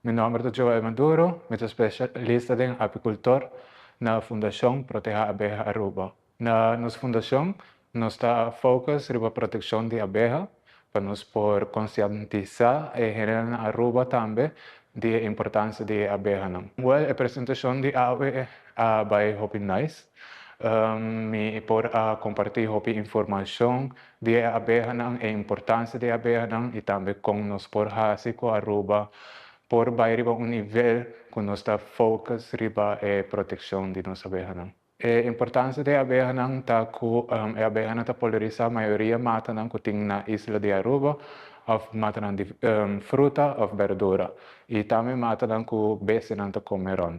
Meu nome é Joel Maduro, sou especialista em apicultor na Fundacion Proteha Abeha Aruba. Na nossa fundação, nós está focus na proteção de abeja, para nos por conscientizar e gerar na Aruba também de importância de Abehanan. Well, a apresentação de ave by Hopi Nice. Me por compartilhar Hopi informação de Abehanan e importância de Abehanan e também com nos por haci com Aruba por bairro um nível que nós está focus riba a proteção de nossa abeja. A importância de abeja está que a abeja está polarizar a maioria mata que tem na isla de Aruba, of mata de fruta ou verdura e também mata que bese não está comerão.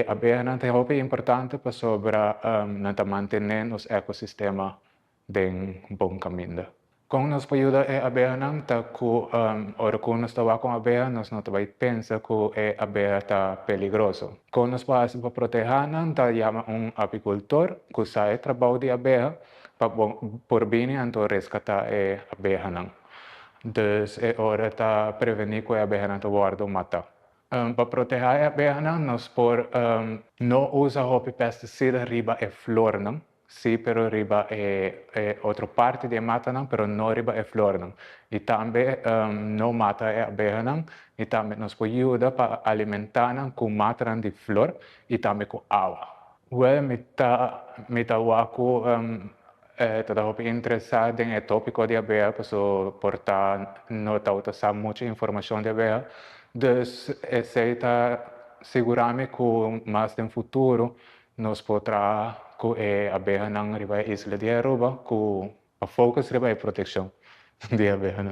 A abeja é importante para sobre manter os ecosistema em bom caminho. Kung nos payuda e Abehanan ta ku ora kung nos tawa kung abeha nos no tabay pensa ku e abeha ta peligroso. Kung nos paasi pa protehanan ta llama un apicultor ku sae trabaho de abeha pa por bini anto rescata e Abehanan. Dus e ora ta prevenir ku e Abehanan ta guardo mata. Para proteger a abeja, nós por não usa hopi pesticida riba e flor, não? Sim, pero riba é outra parte de mata, não, pero não riba e flor, não. E também não mata a abeja, não. E também nos pode ajudar para alimentar, não, com mata de flor e também com água. Well, me tá waku toda hopi interessado em tópico de abeja, portar não tá usando muita informação de abeja. Dus aceita seguramente que mais no futuro nós poderá que a abeja não riba isla de Aruba, que a focus riba é proteção de abeja.